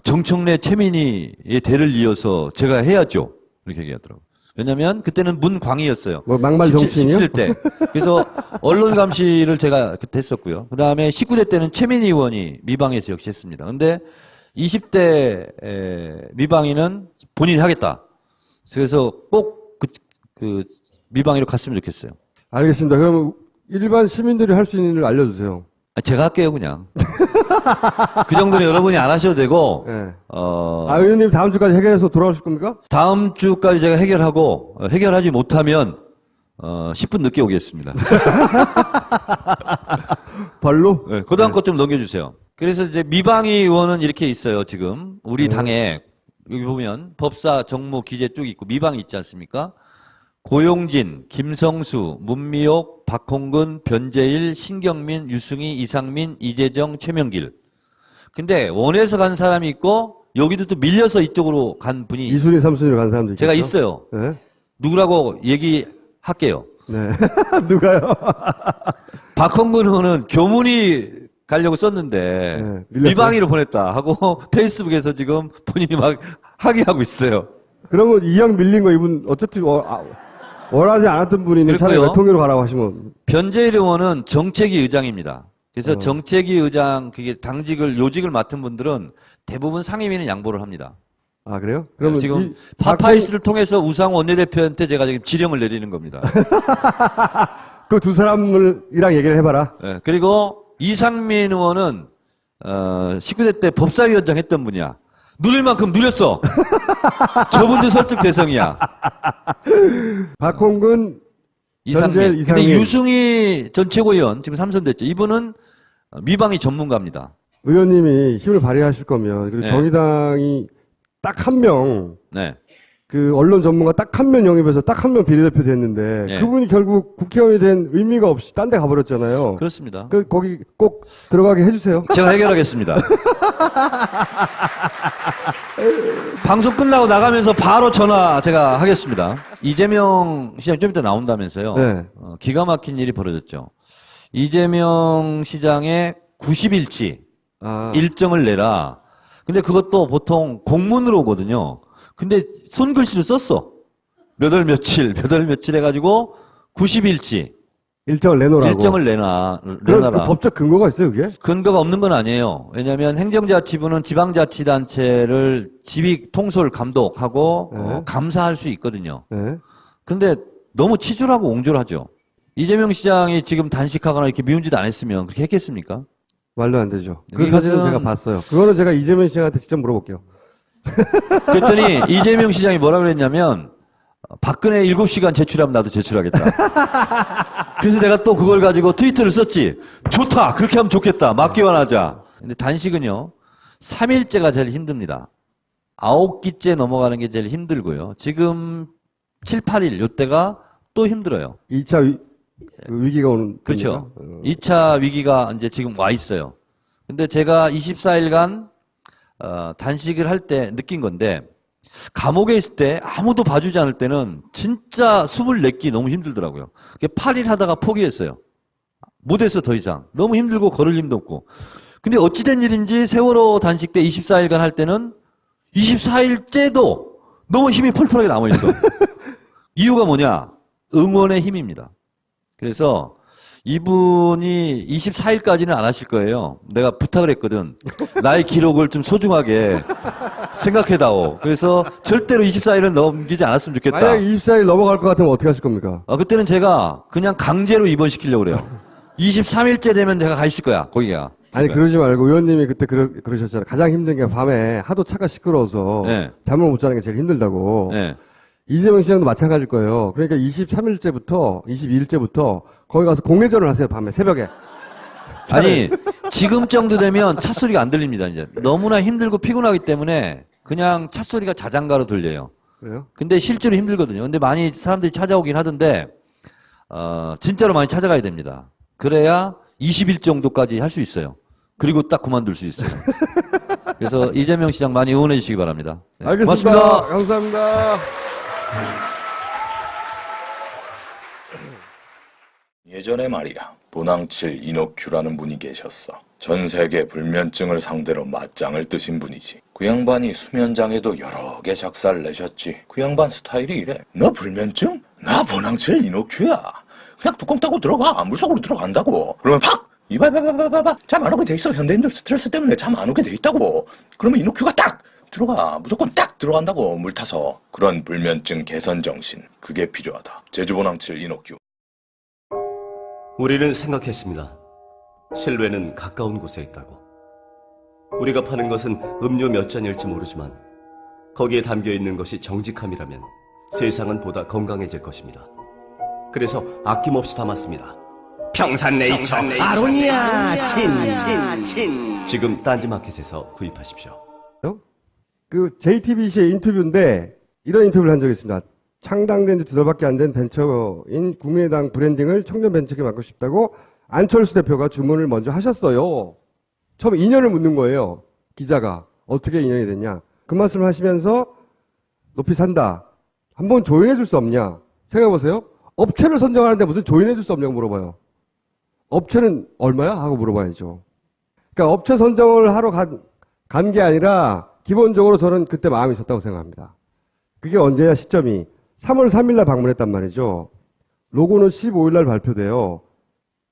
Speaker 2: 정청래 최민희의 대를 이어서 제가 해야죠. 이렇게 얘기하더라고요. 왜냐면 그때는 문광희였어요.
Speaker 1: 뭐 막말 정치인이요?
Speaker 2: 17대. 그래서 언론 감시를 제가 그때 했었고요. 그 다음에 19대 때는 최민희 의원이 미방에서 역시 했습니다. 근데 20대 미방위는 본인이 하겠다. 그래서 꼭 그 미방위로 갔으면 좋겠어요.
Speaker 1: 알겠습니다. 그럼 일반 시민들이 할 수 있는 일을 알려주세요.
Speaker 2: 제가 할게요, 그냥. 그 정도는 여러분이 안 하셔도 되고,
Speaker 1: 네. 의원님 다음 주까지 해결해서 돌아오실 겁니까?
Speaker 2: 다음 주까지 제가 해결하고, 해결하지 못하면, 10분 늦게 오겠습니다.
Speaker 1: 벌로?
Speaker 2: 네, 그 다음 것 좀 넘겨주세요. 그래서 이제 미방위 의원은 이렇게 있어요, 지금. 우리 당에, 여기 보면 법사, 정무, 기재 쭉 있고 미방위 있지 않습니까? 고용진, 김성수, 문미옥, 박홍근, 변재일, 신경민, 유승희, 이상민, 이재정, 최명길. 근데 원에서 간 사람이 있고 여기도 또 밀려서 이쪽으로 간 분이
Speaker 1: 2순위, 3순위로 간 사람도 있죠.
Speaker 2: 제가 있어요.
Speaker 1: 네.
Speaker 2: 누구라고 얘기할게요.
Speaker 1: 네. 누가요?
Speaker 2: 박홍근 의원은 교문이 가려고 썼는데
Speaker 1: 네, 밀렸어요?
Speaker 2: 미방위로 보냈다 하고 페이스북에서 지금 본인이 막 항의하고 있어요.
Speaker 1: 그러면 이왕 밀린 거 이분 어쨌든 원하지 않았던 분이니 차라리
Speaker 2: 그렇고요.
Speaker 1: 외통위로 가라고 하시면.
Speaker 2: 변재일 의원은 정책위 의장입니다. 그래서 정책위 의장, 그게 당직을, 요직을 맡은 분들은 대부분 상임위는 양보를 합니다.
Speaker 1: 아, 그래요? 그러면
Speaker 2: 지금 파파이스를 통해서 우상호 원내대표한테 제가 지금 지령을 내리는 겁니다.
Speaker 1: 그 두 사람이랑 얘기를 해봐라.
Speaker 2: 네, 그리고 이상민 의원은 19대 때 법사위원장 했던 분이야. 누릴 만큼 누렸어. 저분도 설득 대상이야.
Speaker 1: 박홍근,
Speaker 2: 이상민.
Speaker 1: 변재일,
Speaker 2: 근데
Speaker 1: 이상민.
Speaker 2: 유승희 전 최고위원 지금 삼선됐죠. 이분은 미방위 전문가입니다.
Speaker 1: 의원님이 힘을 발휘하실 거면 그리고
Speaker 2: 네.
Speaker 1: 정의당이 딱 한 명,
Speaker 2: 네.
Speaker 1: 그 언론 전문가 딱 한 명 영입해서 딱 한 명 비례대표 됐는데
Speaker 2: 네.
Speaker 1: 그분이 결국 국회의원이 된 의미가 없이 딴 데 가버렸잖아요.
Speaker 2: 그렇습니다.
Speaker 1: 거기 꼭 들어가게 해주세요.
Speaker 2: 제가 해결하겠습니다. 방송 끝나고 나가면서 바로 전화 제가 하겠습니다. 이재명 시장 좀 이따 나온다면서요.
Speaker 1: 네.
Speaker 2: 기가 막힌 일이 벌어졌죠. 이재명 시장의 90일치
Speaker 1: 아,
Speaker 2: 일정을 내라. 근데 그것도 보통 공문으로 오거든요. 근데 손글씨를 썼어. 몇 월 며칠 해가지고 90일치
Speaker 1: 일정을 내놓으라고.
Speaker 2: 일정을
Speaker 1: 그런
Speaker 2: 내놔라.
Speaker 1: 그 법적 근거가 있어요, 그게?
Speaker 2: 근거가 없는 건 아니에요. 왜냐하면 행정자치부는 지방자치단체를 지휘, 통솔, 감독하고
Speaker 1: 네.
Speaker 2: 감사할 수 있거든요.
Speaker 1: 네.
Speaker 2: 근데 너무 치졸하고 옹졸하죠. 이재명 시장이 지금 단식하거나 이렇게 미운 짓 안 했으면 그렇게 했겠습니까?
Speaker 1: 말도 안 되죠. 그
Speaker 2: 이것은-
Speaker 1: 사진은 제가 봤어요. 그거는 제가 이재명 씨한테 직접 물어볼게요.
Speaker 2: 그랬더니 이재명 시장이 뭐라 그랬냐면 박근혜 7시간 제출하면 나도 제출하겠다. 그래서 내가 또 그걸 가지고 트위터를 썼지. 좋다. 그렇게 하면 좋겠다. 맞기만 하자. 근데 단식은요. 3일째가 제일 힘듭니다. 9끼째 넘어가는 게 제일 힘들고요. 지금 7, 8일 요때가 또 힘들어요.
Speaker 1: 2차 위기가 오는.
Speaker 2: 그렇죠.
Speaker 1: 겁니까?
Speaker 2: 2차 위기가 이제 지금 와 있어요. 근데 제가 24일간 단식을 할 때 느낀 건데 감옥에 있을 때 아무도 봐주지 않을 때는 진짜 숨을 내기 너무 힘들더라고요. 8일 하다가 포기했어요. 못했어 더 이상. 너무 힘들고 걸을 힘도 없고. 근데 어찌된 일인지 세월호 단식 때 24일간 할 때는 24일째도 너무 힘이 펄펄하게 남아있어. 이유가 뭐냐? 응원의 힘입니다. 그래서 이분이 24일까지는 안 하실 거예요. 내가 부탁을 했거든. 나의 기록을 좀 소중하게 생각해다오. 그래서 절대로 24일은 넘기지 않았으면 좋겠다.
Speaker 1: 만약 24일 넘어갈 것 같으면 어떻게 하실 겁니까?
Speaker 2: 그때는 제가 그냥 강제로 입원시키려고 그래요. 23일째 되면 내가 가 있을 거야, 거기가.
Speaker 1: 아니, 그러지 말고 의원님이 그때 그러셨잖아요. 가장 힘든 게 밤에 하도 차가 시끄러워서
Speaker 2: 네.
Speaker 1: 잠을 못 자는 게 제일 힘들다고.
Speaker 2: 네.
Speaker 1: 이재명 시장도 마찬가지일 거예요. 그러니까 23일째부터 22일째부터 거기 가서 공회전을 하세요. 밤에 새벽에.
Speaker 2: 아니, 지금 정도 되면 차 소리가 안 들립니다, 이제. 너무나 힘들고 피곤하기 때문에 그냥 차 소리가 자장가로 들려요.
Speaker 1: 그래요?
Speaker 2: 근데 실제로 힘들거든요. 근데 많이 사람들이 찾아오긴 하던데, 진짜로 많이 찾아가야 됩니다. 그래야 20일 정도까지 할 수 있어요. 그리고 딱 그만둘 수 있어요. 그래서 이재명 시장 많이 응원해 주시기 바랍니다. 네,
Speaker 1: 알겠습니다.
Speaker 2: 고맙습니다.
Speaker 1: 감사합니다.
Speaker 4: 예전에 말이야, 도낭칠 이노큐라는 분이 계셨어. 전 세계 불면증을 상대로 맞짱을 뜨신 분이지. 그 양반이 수면장애도 여러 개 작사를 내셨지. 그 양반 스타일이 이래. 너 불면증? 나 도낭칠 이노큐야. 그냥 뚜껑 따고 들어가. 물속으로 들어간다고. 그러면 팍! 이봐봐봐봐봐. 잠 안 오게 돼 있어. 현대인들 스트레스 때문에 잠 안 오게 돼 있다고. 그러면 이노큐가 딱! 들어가. 무조건 딱 들어간다고. 물 타서. 그런 불면증 개선 정신. 그게 필요하다. 제주보낭칠 이노큐.
Speaker 5: 우리는 생각했습니다. 실외는 가까운 곳에 있다고. 우리가 파는 것은 음료 몇 잔일지 모르지만 거기에 담겨 있는 것이 정직함이라면 세상은 보다 건강해질 것입니다. 그래서 아낌없이 담았습니다. 평산네이처 아로니아 친. 지금 딴지마켓에서 구입하십시오.
Speaker 1: 그 JTBC의 인터뷰인데 이런 인터뷰를 한 적이 있습니다. 창당된 지 2달밖에 안 된 벤처인 국민의당 브랜딩을 청년 벤처에 맡고 싶다고 안철수 대표가 주문을 먼저 하셨어요. 처음에 인연을 묻는 거예요. 기자가. 어떻게 인연이 됐냐. 그 말씀을 하시면서 높이 산다. 한번 조인해 줄 수 없냐. 생각해보세요. 업체를 선정하는데 무슨 조인해 줄 수 없냐고 물어봐요. 업체는 얼마야? 하고 물어봐야죠. 그러니까 업체 선정을 하러 간 게 아니라 기본적으로 저는 그때 마음이 있었다고 생각합니다. 그게 언제야 시점이 3월 3일 날 방문했단 말이죠. 로고는 15일 날 발표돼요.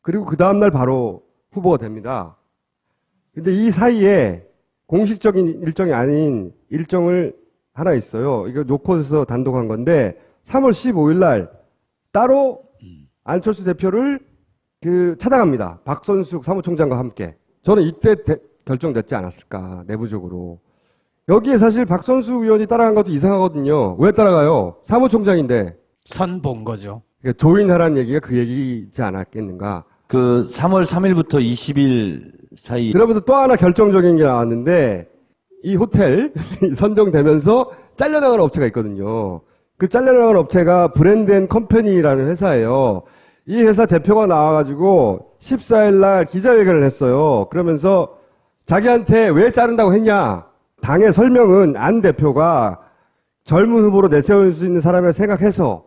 Speaker 1: 그리고 그 다음 날 바로 후보가 됩니다. 근데 이 사이에 공식적인 일정이 아닌 일정을 하나 있어요. 이거 노컷에서 단독한 건데 3월 15일 날 따로 안철수 대표를 찾아갑니다. 박선숙 사무총장과 함께. 저는 이때 결정됐지 않았을까, 내부적으로. 여기에 사실 박선숙 의원이 따라간 것도 이상하거든요. 왜 따라가요? 사무총장인데.
Speaker 3: 선 본 거죠.
Speaker 1: 그러니까 조인하라는 얘기가 그 얘기지 않았겠는가.
Speaker 2: 그 3월 3일부터 20일 사이.
Speaker 1: 그러면서 또 하나 결정적인 게 나왔는데, 이 호텔 선정되면서 잘려나가는 업체가 있거든요. 그 잘려나가는 업체가 브랜드앤컴퍼니라는 회사예요. 이 회사 대표가 나와가지고 14일 날 기자회견을 했어요. 그러면서 자기한테 왜 자른다고 했냐. 당의 설명은 안 대표가 젊은 후보로 내세울 수 있는 사람을 생각해서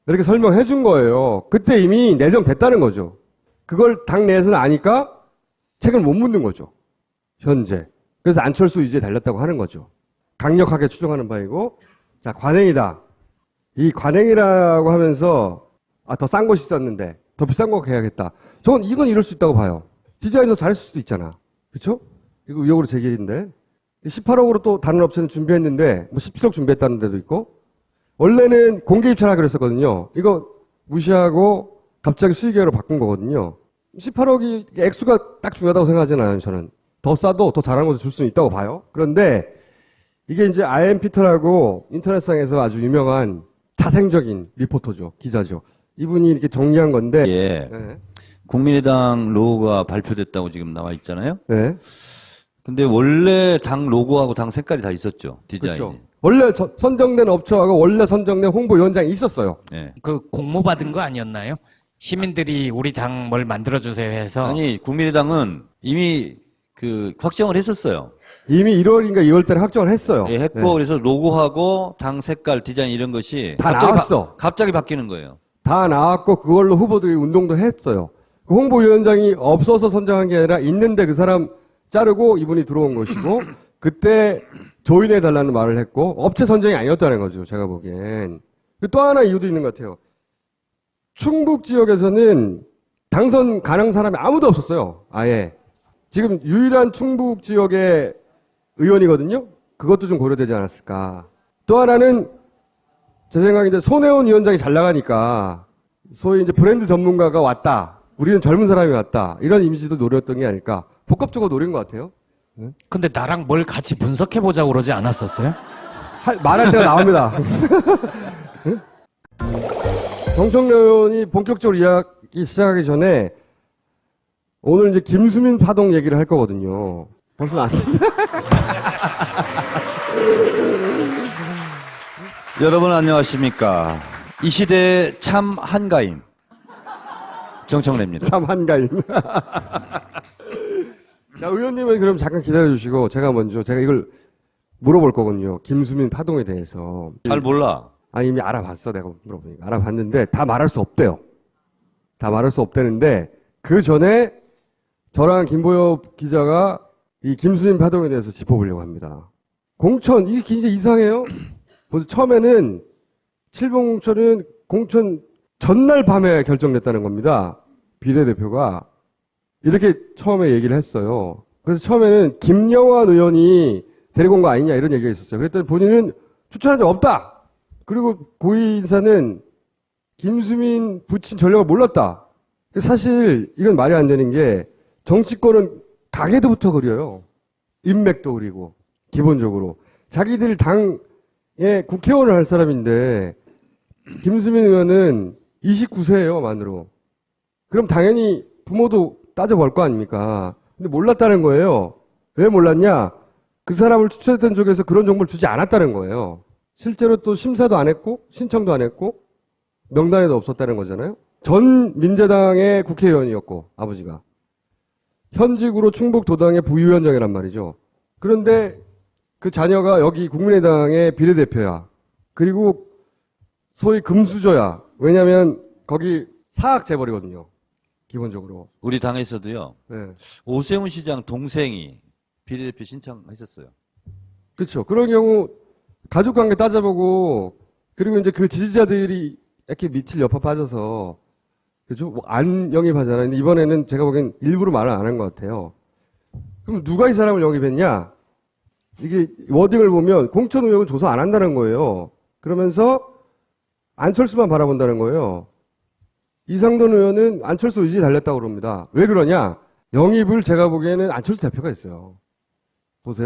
Speaker 1: 이렇게 설명해 준 거예요. 그때 이미 내정됐다는 거죠. 그걸 당 내에서는 아니까 책을 못 묻는 거죠. 현재. 그래서 안철수 의지에 달렸다고 하는 거죠. 강력하게 추정하는 바이고. 자, 관행이다. 이 관행이라고 하면서 더 싼 곳이 있었는데 더 비싼 거 해야겠다. 이건 이럴 수 있다고 봐요. 디자인도 잘했을 수도 있잖아. 그렇죠? 이거 의혹으로 제기인데 18억으로 또 다른 업체는 준비했는데 뭐 17억 준비했다는 데도 있고 원래는 공개 입찰하기로 했었거든요. 이거 무시하고 갑자기 수익계획으로 바꾼 거거든요. 18억이 액수가 딱 중요하다고 생각하진 않아요. 저는 더 싸도 더 잘하는 것도 줄 수는 있다고 봐요. 그런데 이게 이제 아이엠 피터라고 인터넷상에서 아주 유명한 자생적인 리포터죠. 기자죠. 이분이 이렇게 정리한 건데
Speaker 2: 예.
Speaker 1: 네.
Speaker 2: 국민의당 로고가 발표됐다고 지금 나와 있잖아요.
Speaker 1: 네.
Speaker 2: 근데 원래 당 로고하고 당 색깔이 다 있었죠. 디자인이.
Speaker 1: 그렇죠. 원래 선정된 업체하고 원래 선정된 홍보위원장이 있었어요.
Speaker 2: 예.
Speaker 3: 그 공모 받은 거 아니었나요? 시민들이 우리 당 뭘 만들어주세요 해서.
Speaker 2: 아니, 국민의당은 이미 그 확정을 했었어요.
Speaker 1: 이미 1월인가 2월 달에 확정을 했어요.
Speaker 2: 예, 했고,
Speaker 1: 네.
Speaker 2: 그래서 로고하고 당 색깔, 디자인 이런 것이
Speaker 1: 다
Speaker 2: 갑자기
Speaker 1: 나왔어.
Speaker 2: 갑자기 바뀌는 거예요.
Speaker 1: 다 나왔고 그걸로 후보들이 운동도 했어요. 그 홍보위원장이 없어서 선정한 게 아니라 있는데 그 사람 자르고 이분이 들어온 것이고 그때 조인해달라는 말을 했고 업체 선정이 아니었다는 거죠. 제가 보기엔. 또 하나 이유도 있는 것 같아요. 충북 지역에서는 당선 가능한 사람이 아무도 없었어요. 아예. 지금 유일한 충북 지역의 의원이거든요. 그것도 좀 고려되지 않았을까. 또 하나는 제 생각에 이제 손혜원 위원장이 잘 나가니까 소위 이제 브랜드 전문가가 왔다. 우리는 젊은 사람이 왔다. 이런 이미지도 노렸던 게 아닐까. 복합적으로 노린 것 같아요.
Speaker 3: 근데 나랑 뭘 같이 분석해보자고 그러지 않았었어요?
Speaker 1: 말할 때가 나옵니다. 정청래 의원이 본격적으로 이야기 시작하기 전에 오늘 이제 김수민 파동 얘기를 할 거거든요. 벌써 안
Speaker 2: 여러분 안녕하십니까. 이 시대의 참 한가임. 정청래입니다.
Speaker 1: 참 한가임. 자, 의원님은 그럼 잠깐 기다려 주시고 제가 이걸 물어볼 거거든요. 김수민 파동에 대해서.
Speaker 2: 잘 몰라.
Speaker 1: 이미 알아봤어. 내가 물어보니까. 알아봤는데 다 말할 수 없대요. 다 말할 수 없다는데 그 전에 저랑 김보엽 기자가 이 김수민 파동에 대해서 짚어보려고 합니다. 공천, 이게 굉장히 이상해요. 처음에는 칠봉공천은 공천 전날 밤에 결정됐다는 겁니다. 비례대표가. 이렇게 처음에 얘기를 했어요. 그래서 처음에는 김영환 의원이 데리고 온 거 아니냐 이런 얘기가 있었어요. 그랬더니 본인은 추천한 적 없다. 그리고 고위 인사는 김수민 붙인 전략을 몰랐다. 사실 이건 말이 안 되는 게 정치권은 가게도부터 그려요. 인맥도 그리고 기본적으로. 자기들 당에 국회의원을 할 사람인데 김수민 의원은 29세예요 만으로. 그럼 당연히 부모도 따져볼 거 아닙니까? 근데 몰랐다는 거예요. 왜 몰랐냐? 그 사람을 추천했던 쪽에서 그런 정보를 주지 않았다는 거예요. 실제로 또 심사도 안 했고 신청도 안 했고 명단에도 없었다는 거잖아요. 전 민주당의 국회의원이었고 아버지가 현직으로 충북도당의 부위원장이란 말이죠. 그런데 그 자녀가 여기 국민의당의 비례대표야. 그리고 소위 금수저야. 왜냐하면 거기 사학 재벌이거든요. 기본적으로.
Speaker 2: 우리 당에서도요.
Speaker 1: 네.
Speaker 2: 오세훈 시장 동생이 비례대표 신청했었어요.
Speaker 1: 그렇죠. 그런 경우 가족관계 따져보고 그리고 이제 그 지지자들이 이렇게 밑을 여파 빠져서 그죠? 안 영입하잖아요. 근데 이번에는 제가 보기엔 일부러 말을 안 한 것 같아요. 그럼 누가 이 사람을 영입했냐? 이게 워딩을 보면 공천 의혹은 조사 안 한다는 거예요. 그러면서 안철수만 바라본다는 거예요. 이상돈 의원은 안철수 의지에 달렸다고 그럽니다. 왜 그러냐? 영입을 제가 보기에는 안철수 대표가 했어요.